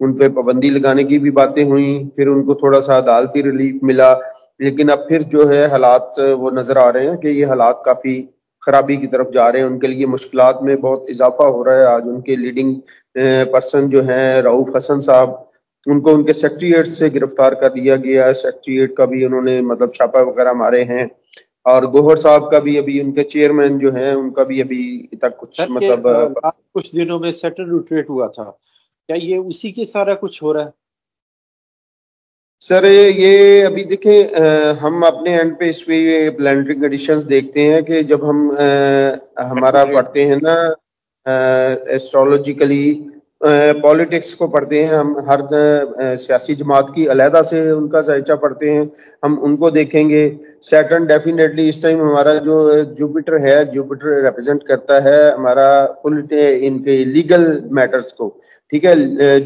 ان پہ پابندی لگانے کی بھی باتیں ہوئیں، پھر ان کو تھوڑا سا عدالتی ریلیف ملا، لیکن اب پھر جو ہے حالات وہ نظر آ رہے ہیں کہ یہ حالات کافی خرابی کی طرف جا رہے ہیں، ان کے لیے مشکلات میں بہت اضافہ ہو رہا ہے۔ آج ان کے لیڈنگ پرسن جو ہیں رؤف حسن صاحب، ان کو ان کے سیکریٹریٹ سے گرفتار کر لیا گیا ہے، سیکریٹریٹ کا بھی انہوں نے مطلب چھاپا وغیرہ مارے ہیں، اور گوہر صاحب کا بھی ابھی ان کے چیئرمین جو ہیں ان کا بھی ابھی تک کچھ سر کہ مطلب کچھ دنوں میں سیٹل ریٹریٹ ہوا تھا، کیا یہ اسی کے سارا کچھ ہو رہا ہے؟ سر یہ ابھی دیکھیں ہم اپنے اینڈ پہ اس پہ پلانٹری کنڈیشنز دیکھتے ہیں کہ جب ہم ہمارا پڑھتے ہیں نا ایسٹرولوجیکلی پالیٹکس کو پڑھتے ہیں ہم، ہر سیاسی جماعت کی علیحدہ سے ان کا ذائچہ پڑھتے ہیں، ہم ان کو دیکھیں گے۔ سیٹرن ڈیفینیٹلی اس ٹائم ہمارا جو جوپیٹر ہے، جوپیٹر ریپرزینٹ کرتا ہے ہمارا ان کے لیگل میٹرز کو، ٹھیک ہے۔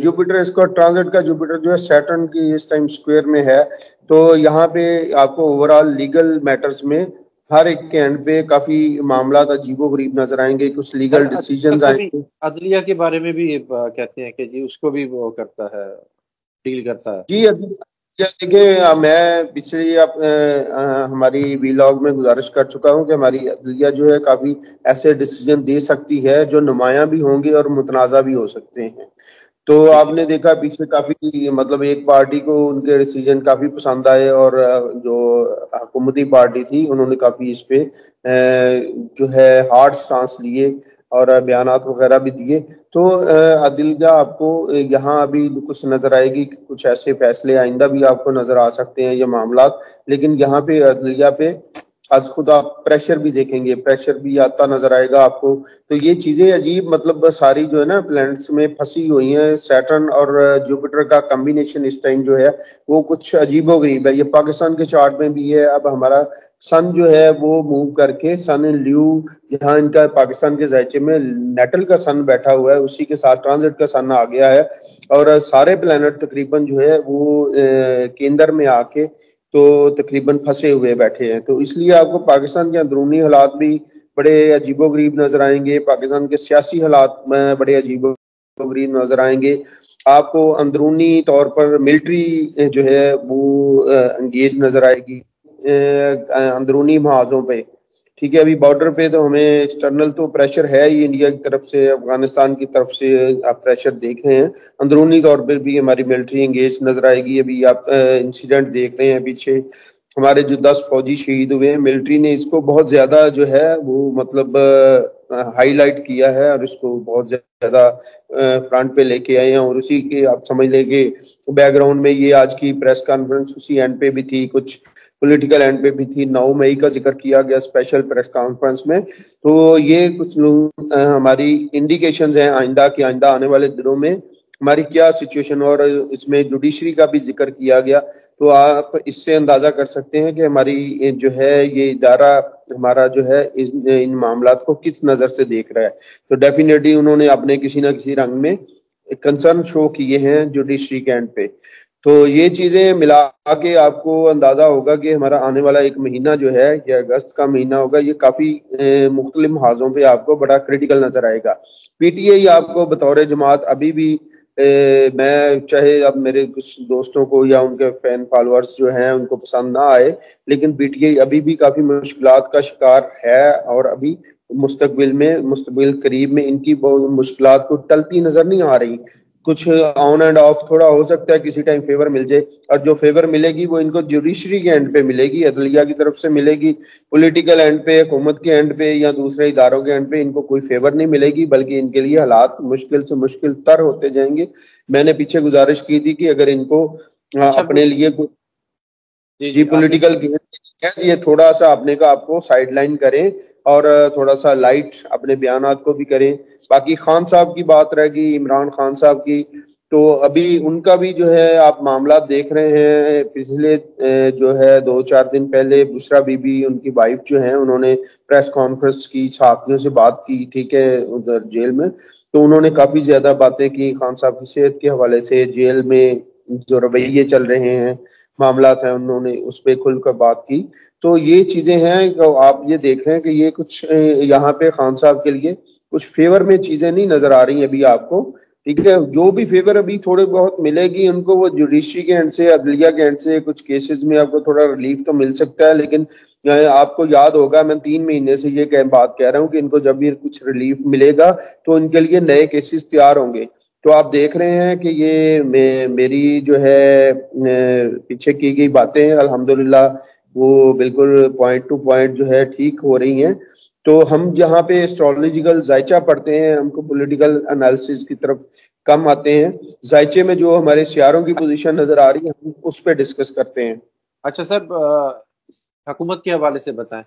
جوپیٹر اس کو ٹرانزٹ کا جوپیٹر جو ہے سیٹرن کی اس ٹائم اسکوئر میں ہے، تو یہاں پہ آپ کو اوور آل لیگل میٹرز میں ہر ایک کے اینڈ پہ کافی معاملات عجیب و غریب نظر آئیں گے، کچھ لیگل ڈیسیجنز آئیں گے۔ عدلیہ کے بارے میں بھی کہتے ہیں کہ جی اس کو بھی وہ کرتا ہے، ڈیل کرتا ہے۔ جی دیکھیں میں پچھلی ہماری ویلاگ میں گزارش کر چکا ہوں کہ ہماری عدلیہ جو ہے کافی ایسے ڈیسیجن دے سکتی ہے جو نمایاں بھی ہوں گے اور متنازع بھی ہو سکتے ہیں۔ تو آپ نے دیکھا پیچھے کافی مطلب ایک پارٹی کو ان کے ڈیسیجن کافی پسند آئے، اور جو حکومتی پارٹی تھی انہوں نے کافی اس پہ جو ہے ہارڈ سٹانس لیے اور بیانات وغیرہ بھی دیے۔ تو عدلیہ آپ کو یہاں ابھی کچھ نظر آئے گی کہ کچھ ایسے فیصلے آئندہ بھی آپ کو نظر آ سکتے ہیں یہ معاملات، لیکن یہاں پہ عدلیہ پہ از خود آپ پریشر بھی دیکھیں گے، پریشر بھی آتا نظر آئے گا آپ کو۔ تو یہ چیزیں عجیب مطلب ساری جو ہے نا پلانٹس میں پھنسی ہوئی ہیں، سیٹرن اور جوپیٹر کا کمبینیشن اس ٹائم جو ہے وہ کچھ عجیب و غریب ہے۔ یہ پاکستان کے چارٹ میں بھی ہے، اب ہمارا سن جو ہے وہ موو کر کے سن ان لیو، جہاں ان کا پاکستان کے ذائچے میں نیٹل کا سن بیٹھا ہوا ہے اسی کے ساتھ ٹرانزٹ کا سن آ گیا ہے، اور سارے پلانٹ تقریباً جو ہے وہ کیندر میں آ کے تو تقریباً پھنسے ہوئے بیٹھے ہیں۔ تو اس لیے آپ کو پاکستان کے اندرونی حالات بھی بڑے عجیب و غریب نظر آئیں گے، پاکستان کے سیاسی حالات میں بڑے عجیب و غریب نظر آئیں گے۔ آپ کو اندرونی طور پر ملٹری جو ہے وہ انگیج نظر آئے گی اندرونی محاذوں پہ، ٹھیک ہے۔ ابھی بارڈر پہ تو ہمیں ایکسٹرنل تو پریشر ہے ہی، انڈیا کی طرف سے، افغانستان کی طرف سے آپ پریشر دیکھ رہے ہیں، اندرونی طور پر بھی ہماری ملٹری انگیج نظر آئے گی۔ ابھی آپ انسیڈنٹ دیکھ رہے ہیں پیچھے ہمارے جو 10 فوجی شہید ہوئے ہیں، ملٹری نے اس کو بہت زیادہ جو ہے وہ مطلب ہائی لائٹ کیا ہے اور اس کو بہت زیادہ فرنٹ پہ لے کے آئے ہیں، اور اسی کے آپ سمجھ لیں کہ بیک گراؤنڈ میں یہ آج کی پریس کانفرنس اسی اینڈ پہ بھی تھی، کچھ پولیٹیکل اینڈ پہ بھی تھی، 9 مئی کا ذکر کیا گیا اسپیشل پریس کانفرنس میں۔ تو یہ کچھ ہماری انڈیکیشنز ہیں آئندہ کے، آئندہ آنے والے دنوں میں ہماری کیا سچویشن، اور اس میں جوڈیشری کا بھی ذکر کیا گیا۔ تو آپ اس سے اندازہ کر سکتے ہیں کہ ہماری جو ہے یہ ادارہ ہمارا جو ہے ان معاملات کو کس نظر سے دیکھ رہا ہے۔ تو ڈیفینیٹلی انہوں نے اپنے کسی نہ کسی رنگ میں کنسرن شو کیے ہیں جوڈیشری کے اینڈ پہ۔ تو یہ چیزیں ملا کے آپ کو اندازہ ہوگا کہ ہمارا آنے والا ایک مہینہ جو ہے یہ اگست کا مہینہ ہوگا، یہ کافی مختلف محاذوں پہ آپ کو بڑا کریٹیکل نظر آئے گا۔ پی ٹی آئی آپ کو بطور جماعت ابھی بھی میں چاہے اب میرے کچھ دوستوں کو یا ان کے فین فالوورز جو ہیں ان کو پسند نہ آئے، لیکن پی ٹی آئی ابھی بھی کافی مشکلات کا شکار ہے، اور ابھی مستقبل قریب میں ان کی مشکلات کو ٹلتی نظر نہیں آ رہی۔ کچھ آن اینڈ آف تھوڑا ہو سکتا ہے کسی ٹائم فیور مل جائے، اور جو فیور ملے گی وہ ان کو جوڈیشری کے اینڈ پہ ملے گی، عدلیہ کی طرف سے ملے گی، پولیٹیکل اینڈ پہ، حکومت کے اینڈ پہ یا دوسرے اداروں کے اینڈ پہ ان کو کوئی فیور نہیں ملے گی، بلکہ ان کے لیے حالات مشکل سے مشکل تر ہوتے جائیں گے۔ میں نے پیچھے گزارش کی تھی کہ اگر ان کو اپنے لیے جی پولیٹیکل گیم یہ تھوڑا سا اپنے کا آپ کو سائیڈ لائن کریں اور تھوڑا سا لائٹ اپنے بیانات کو بھی کریں۔ باقی خان صاحب کی بات رہ گئی، عمران خان صاحب کی، تو ابھی ان کا بھی جو ہے آپ معاملات دیکھ رہے ہیں۔ پچھلے جو ہے 2-4 دن پہلے بشرا بی بی ان کی وائف جو ہیں انہوں نے پریس کانفرنس کی، صحافیوں سے بات کی، ٹھیک ہے، ادھر جیل میں، تو انہوں نے کافی زیادہ باتیں کی خان صاحب کی صحت کے حوالے سے، جیل میں جو رویے چل رہے ہیں، معاملات ہیں، انہوں نے اس پہ کھل کر بات کی۔ تو یہ چیزیں ہیں کہ آپ یہ دیکھ رہے ہیں کہ یہ کچھ یہاں پہ خان صاحب کے لیے کچھ فیور میں چیزیں نہیں نظر آ رہی ابھی آپ کو، ٹھیک ہے، جو بھی فیور ابھی تھوڑے بہت ملے گی ان کو، وہ جوڈیشری کے اینڈ سے، عدلیہ کے اینڈ سے کچھ کیسز میں آپ کو تھوڑا ریلیف تو مل سکتا ہے، لیکن آپ کو یاد ہوگا میں 3 مہینے سے یہ بات کہہ رہا ہوں کہ ان کو جب بھی کچھ ریلیف ملے گا تو ان کے لیے نئے کیسز تیار ہوں گے۔ تو آپ دیکھ رہے ہیں کہ یہ میری جو ہے پیچھے کی گئی باتیں الحمدللہ وہ بالکل پوائنٹ ٹو پوائنٹ جو ہے ٹھیک ہو رہی ہیں۔ تو ہم جہاں پہ اسٹرالوجیکل ذائچہ پڑھتے ہیں، ہم کو پولیٹیکل انالیسس کی طرف کم آتے ہیں، ذائچے میں جو ہمارے سیاروں کی پوزیشن نظر آ رہی ہے ہم اس پہ ڈسکس کرتے ہیں۔ اچھا سر، حکومت کے حوالے سے بتائیں۔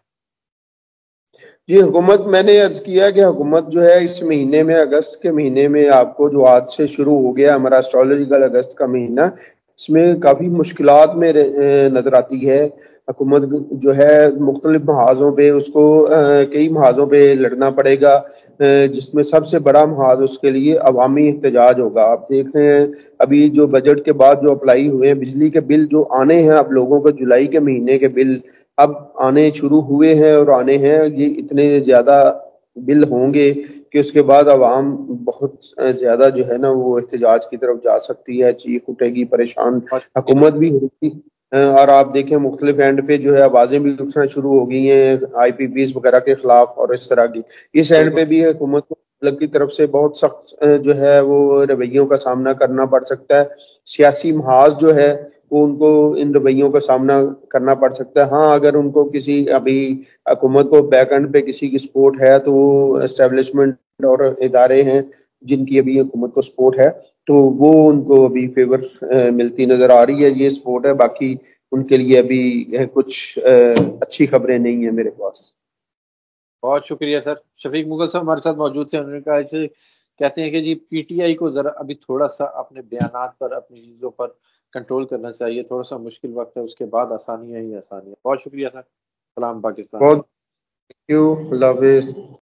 جی، حکومت میں نے عرض کیا کہ حکومت جو ہے اس مہینے میں، اگست کے مہینے میں، آپ کو جو آج سے شروع ہو گیا ہمارا اسٹرالوجیکل اگست کا مہینہ، اس میں کافی مشکلات میں نظر آتی ہے۔ حکومت جو ہے مختلف محاذوں پہ اس کو کئی محاذوں پہ لڑنا پڑے گا، جس میں سب سے بڑا محاذ اس کے لیے عوامی احتجاج ہوگا۔ آپ دیکھ رہے ہیں ابھی جو بجٹ کے بعد جو اپلائی ہوئے ہیں بجلی کے بل جو آنے ہیں، اب لوگوں کو جولائی کے مہینے کے بل اب آنے شروع ہوئے ہیں اور آنے ہیں، یہ اتنے زیادہ بل ہوں گے کہ اس کے بعد عوام بہت زیادہ جو ہے نا وہ احتجاج کی طرف جا سکتی ہے، چیخ اٹھے گی، پریشان بہت شکریہ حکومت بھی ہوگی۔ اور آپ دیکھیں مختلف اینڈ پہ جو ہے آوازیں بھی اٹھنا شروع ہو گئی ہیں آئی پی پیز وغیرہ کے خلاف اور اس طرح کی۔ اس اینڈ بالکل پہ بھی حکومت کو مطلب کی طرف سے بہت سخت جو ہے وہ رویوں کا سامنا کرنا پڑ سکتا ہے۔ سیاسی محاذ جو ہے وہ ان کو ان رویوں کا سامنا کرنا پڑ سکتا ہے۔ ہاں، اگر ان کو کسی ابھی حکومت کو بیک اینڈ پہ کسی کی سپورٹ ہے تو وہ اسٹیبلشمنٹ اور ادارے ہیں جن کی ابھی حکومت کو سپورٹ ہے، تو وہ ان کو ابھی فیور ملتی نظر آ رہی ہے، یہ سپورٹ ہے۔ باقی ان کے لیے ابھی کچھ اچھی خبریں نہیں ہیں میرے پاس۔ بہت شکریہ سر۔ شفیق مغل صاحب ہمارے ساتھ موجود تھے، انہوں نے کہا کہ کہتے ہیں کہ جی پی ٹی آئی کو ذرا ابھی تھوڑا سا اپنے بیانات پر، اپنی چیزوں پر کنٹرول کرنا چاہیے، تھوڑا سا مشکل وقت ہے، اس کے بعد آسانیاں ہی آسانیاں۔ بہت شکریہ سر، سلام پاکستان۔ بہت تھینک یو، اللہ حافظ۔